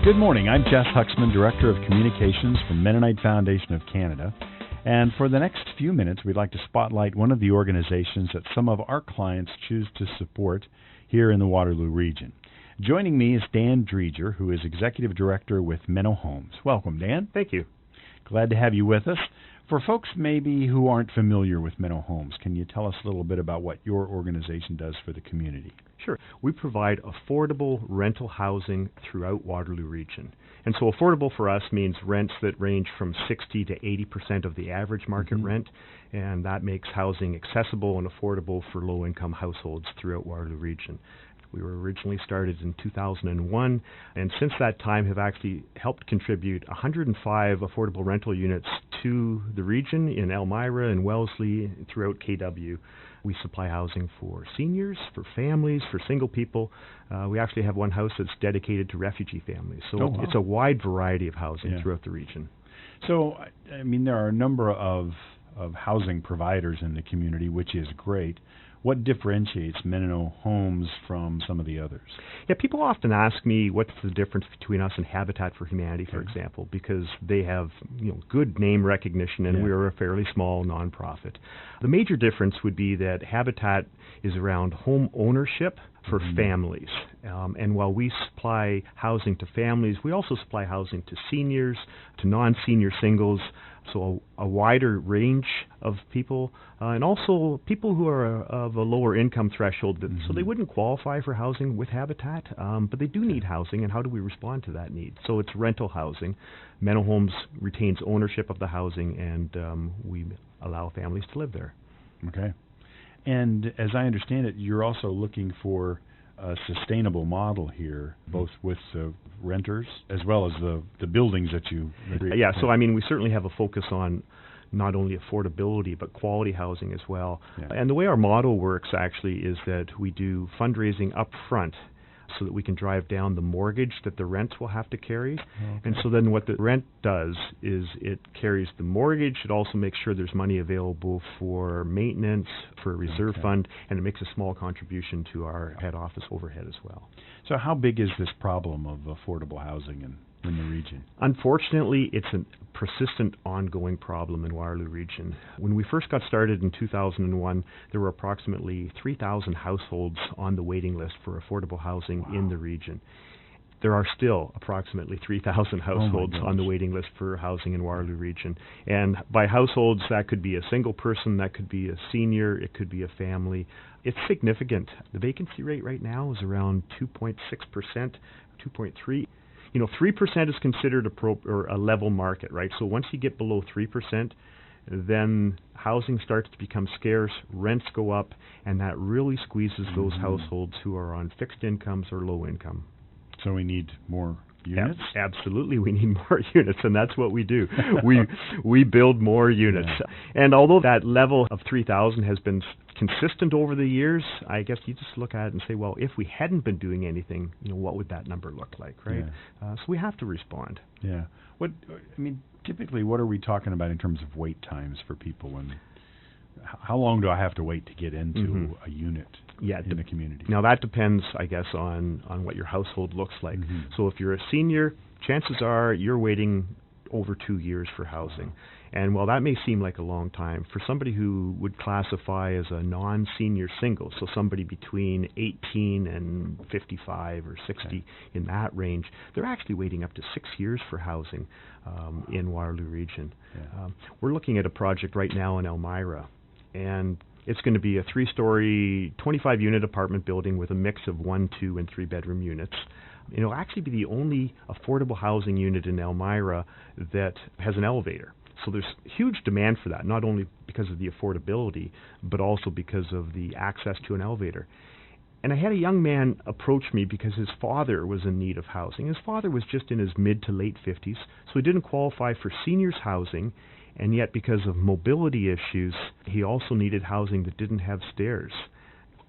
Good morning. I'm Jess Huxman, Director of Communications for Mennonite Foundation of Canada. And for the next few minutes, we'd like to spotlight one of the organizations that some of our clients choose to support here in the Waterloo region. Joining me is Dan Dreger, who is Executive Director with Menno Homes. Welcome, Dan. Thank you. Glad to have you with us. For folks maybe who aren't familiar with Menno Homes, can you tell us a little bit about what your organization does for the community? Sure. We provide affordable rental housing throughout Waterloo region. And so affordable for us means rents that range from 60 to 80% of the average market rent, and that makes housing accessible and affordable for low-income households throughout Waterloo region. We were originally started in 2001, and since that time have actually helped contribute 105 affordable rental units to the region in Elmira and Wellesley and throughout KW. We supply housing for seniors, for families, for single people. We actually have one house that's dedicated to refugee families. So it's a wide variety of housing throughout the region. So, I mean, there are a number of housing providers in the community, which is great. What differentiates Menno Homes from some of the others? Yeah, people often ask me what's the difference between us and Habitat for Humanity, for example, because they have good name recognition and we're a fairly small nonprofit. The major difference would be that Habitat is around home ownership for families. And while we supply housing to families, we also supply housing to seniors, to non-senior singles, so a wider range of people, and also people who are of a lower income threshold, so they wouldn't qualify for housing with Habitat, but they do need housing, and how do we respond to that need? So it's rental housing. Menno Homes retains ownership of the housing, and we allow families to live there. Okay. And as I understand it, you're also looking for a sustainable model here, both with the renters as well as the buildings that you create. Yeah, so I mean, we certainly have a focus on not only affordability but quality housing as well. And the way our model works actually is that we do fundraising up front so that we can drive down the mortgage that the rent will have to carry. And so then what the rent does is it carries the mortgage. It also makes sure there's money available for maintenance, for a reserve fund, and it makes a small contribution to our head office overhead as well. So how big is this problem of affordable housing in the region? Unfortunately, it's a persistent, ongoing problem in Waterloo region. When we first got started in 2001, there were approximately 3,000 households on the waiting list for affordable housing in the region. There are still approximately 3,000 households on the waiting list for housing in Waterloo region. And by households, that could be a single person, that could be a senior, it could be a family. It's significant. The vacancy rate right now is around 2.6%, 2.3%. 3% is considered a level market, right? So once you get below 3%, then housing starts to become scarce, rents go up, and that really squeezes those households who are on fixed incomes or low income. So we need more units? Absolutely, we need more units, and that's what we do. We build more units. And although that level of 3,000 has been consistent over the years, I guess you just look at it and say, well, if we hadn't been doing anything, what would that number look like, right? So we have to respond. Yeah. Typically, what are we talking about in terms of wait times for people? How long do I have to wait to get into a unit in the community? Now, that depends, I guess, on what your household looks like. So if you're a senior, chances are you're waiting over 2 years for housing. And while that may seem like a long time, for somebody who would classify as a non-senior single, so somebody between 18 and 55 or 60 in that range, they're actually waiting up to 6 years for housing in Waterloo region. We're looking at a project right now in Elmira, and it's going to be a 3-story, 25-unit apartment building with a mix of 1, 2, and 3-bedroom units. It'll actually be the only affordable housing unit in Elmira that has an elevator. So there's huge demand for that, not only because of the affordability, but also because of the access to an elevator. And I had a young man approach me because his father was in need of housing. His father was just in his mid to late 50s, so he didn't qualify for seniors housing, and yet because of mobility issues, he also needed housing that didn't have stairs.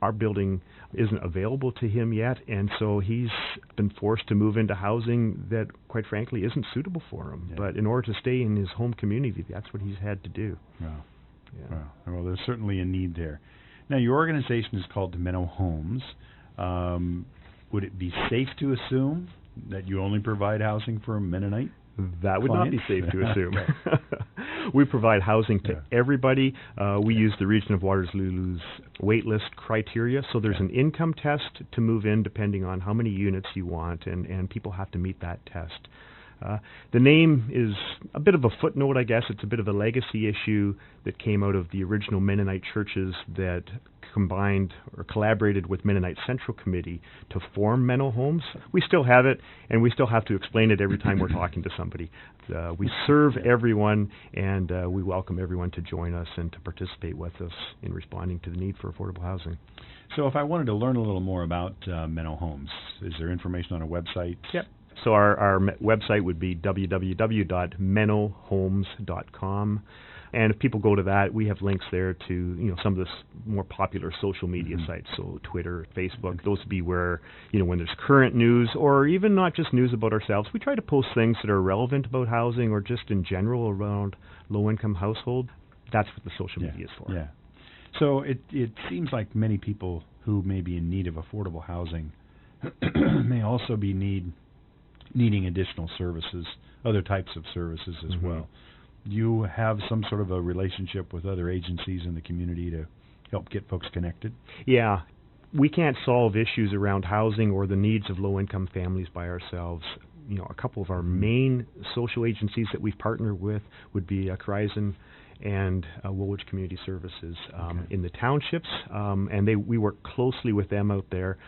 Our building isn't available to him yet, and so he's been forced to move into housing that, quite frankly, isn't suitable for him. But in order to stay in his home community, that's what he's had to do. Well, there's certainly a need there. Now, your organization is called Menno Homes. Would it be safe to assume that you only provide housing for Mennonite? That would not be safe to assume. We provide housing to everybody. We use the Region of Waterloo's waitlist criteria, so there's an income test to move in depending on how many units you want, and people have to meet that test. The name is a bit of a footnote, I guess. It's a bit of a legacy issue that came out of the original Mennonite churches that combined or collaborated with Mennonite Central Committee to form Menno Homes. We still have it, and we still have to explain it every time we're talking to somebody. We serve everyone, and we welcome everyone to join us and to participate with us in responding to the need for affordable housing. So if I wanted to learn a little more about Menno Homes, is there information on a website? Yep. So our website would be www.mennohomes.com. And if people go to that, we have links there to some of the more popular social media sites, so Twitter, Facebook. Those would be where when there's current news, or even not just news about ourselves, we try to post things that are relevant about housing or just in general around low-income household. That's what the social media is for. Yeah. So it seems like many people who may be in need of affordable housing may also be needing additional services, other types of services as well. You have some sort of a relationship with other agencies in the community to help get folks connected? Yeah. We can't solve issues around housing or the needs of low-income families by ourselves. A couple of our main social agencies that we've partnered with would be Horizon and Woolwich Community Services in the townships, and we work closely with them out there.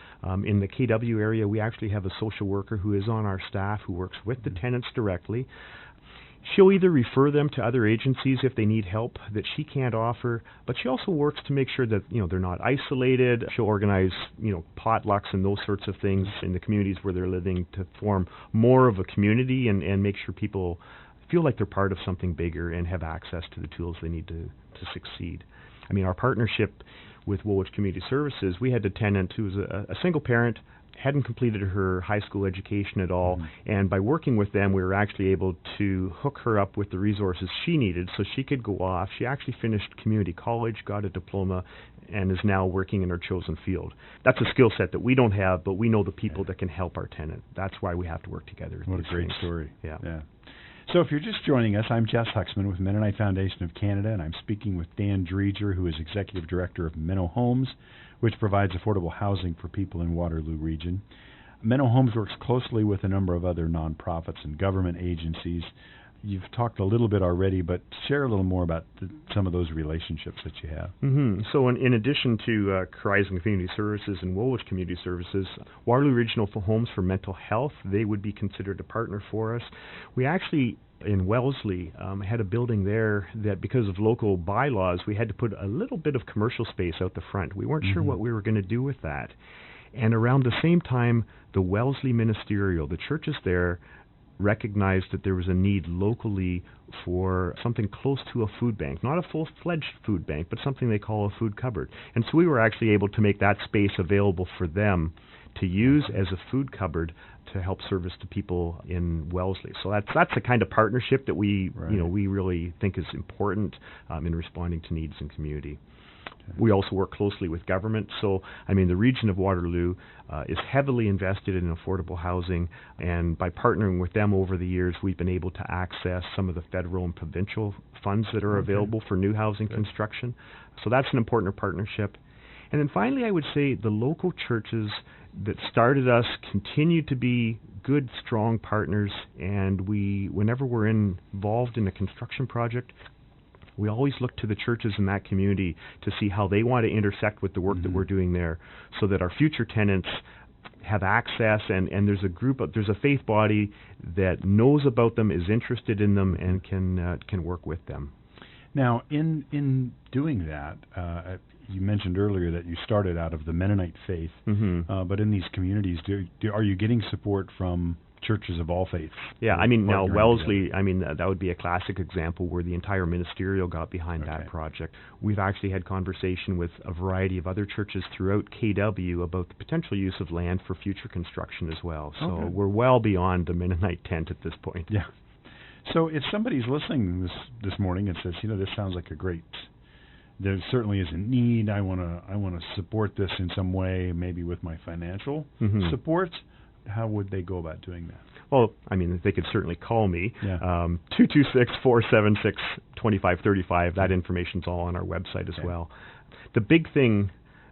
In the KW area, we actually have a social worker who is on our staff who works with the tenants directly. She'll either refer them to other agencies if they need help that she can't offer, but she also works to make sure that they're not isolated. She'll organize potlucks and those sorts of things in the communities where they're living to form more of a community and make sure people feel like they're part of something bigger and have access to the tools they need to succeed. I mean, our partnership with Woolwich Community Services, we had a tenant who was a single parent, hadn't completed her high school education at all, and by working with them, we were actually able to hook her up with the resources she needed so she could go off. She actually finished community college, got a diploma, and is now working in her chosen field. That's a skill set that we don't have, but we know the people that can help our tenant. That's why we have to work together. What a great story. Yeah. So if you're just joining us, I'm Jess Huxman with Mennonite Foundation of Canada, and I'm speaking with Dan Dreger, who is Executive Director of Menno Homes, which provides affordable housing for people in Waterloo Region. Menno Homes works closely with a number of other nonprofits and government agencies. You've talked a little bit already, but share a little more about some of those relationships that you have. So in addition to Horizon Community Services and Woolwich Community Services, Waterloo Regional Homes for Mental Health, they would be considered a partner for us. We actually, in Wellesley, had a building there that because of local bylaws, we had to put a little bit of commercial space out the front. We weren't sure what we were going to do with that. And around the same time, the Wellesley Ministerial, the churches there, recognized that there was a need locally for something close to a food bank, not a full-fledged food bank, but something they call a food cupboard. And so we were actually able to make that space available for them to use as a food cupboard to help service the people in Wellesley. So that's the kind of partnership that we we really think is important in responding to needs in community. We also work closely with government. So, I mean, the region of Waterloo is heavily invested in affordable housing, and by partnering with them over the years, we've been able to access some of the federal and provincial funds that are available for new housing construction. So that's an important partnership. And then finally, I would say the local churches that started us continue to be good, strong partners, and whenever we're involved in a construction project, we always look to the churches in that community to see how they want to intersect with the work that we're doing there so that our future tenants have access and there's a faith body that knows about them, is interested in them, and can work with them. Now, in doing that, you mentioned earlier that you started out of the Mennonite faith, but in these communities, are you getting support from churches of all faiths? Yeah, I mean, now Wellesley, that would be a classic example where the entire ministerial got behind that project. We've actually had conversation with a variety of other churches throughout KW about the potential use of land for future construction as well. So we're well beyond the Mennonite tent at this point. Yeah. So if somebody's listening this morning and says, this sounds like there certainly is a need. I want to support this in some way, maybe with my financial support. how would they go about doing that? Well, I mean, they could certainly call me, Yeah. 226-476-2535. That information's all on our website as well. The big thing,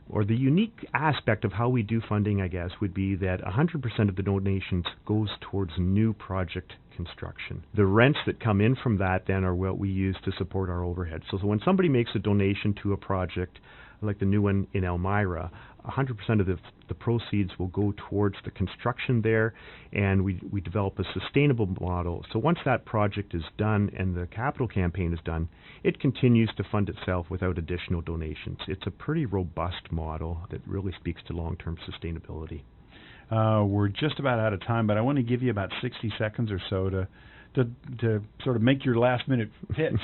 or the unique aspect of how we do funding, I guess, would be that 100% of the donations goes towards new project construction. The rents that come in from that then are what we use to support our overhead. So when somebody makes a donation to a project, like the new one in Elmira, 100% of the proceeds will go towards the construction there, and we develop a sustainable model. So once that project is done and the capital campaign is done, it continues to fund itself without additional donations. It's a pretty robust model that really speaks to long-term sustainability. We're just about out of time, but I want to give you about 60 seconds or so to sort of make your last-minute pitch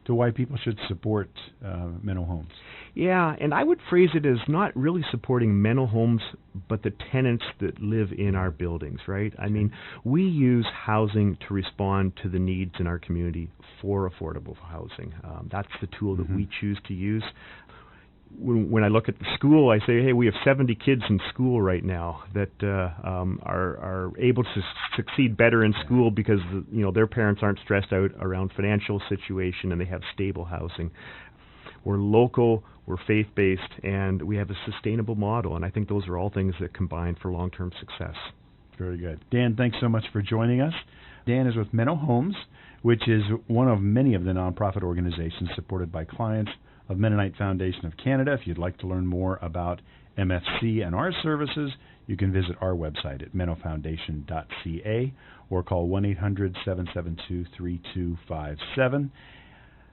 to why people should support Menno Homes. Yeah, and I would phrase it as not really supporting Menno Homes, but the tenants that live in our buildings, right? I mean, we use housing to respond to the needs in our community for affordable housing. That's the tool that we choose to use. When I look at the school, I say, hey, we have 70 kids in school right now that are able to succeed better in school because their parents aren't stressed out around financial situation and they have stable housing. We're local, we're faith-based, and we have a sustainable model, and I think those are all things that combine for long-term success. Very good. Dan, thanks so much for joining us. Dan is with Menno Homes, which is one of many of the nonprofit organizations supported by clients of Mennonite Foundation of Canada. If you'd like to learn more about MFC and our services, you can visit our website at mennofoundation.ca or call 1-800-772-3257.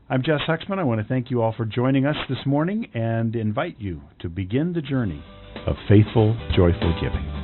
I'm Jess Huxman. I want to thank you all for joining us this morning and invite you to begin the journey of faithful, joyful giving.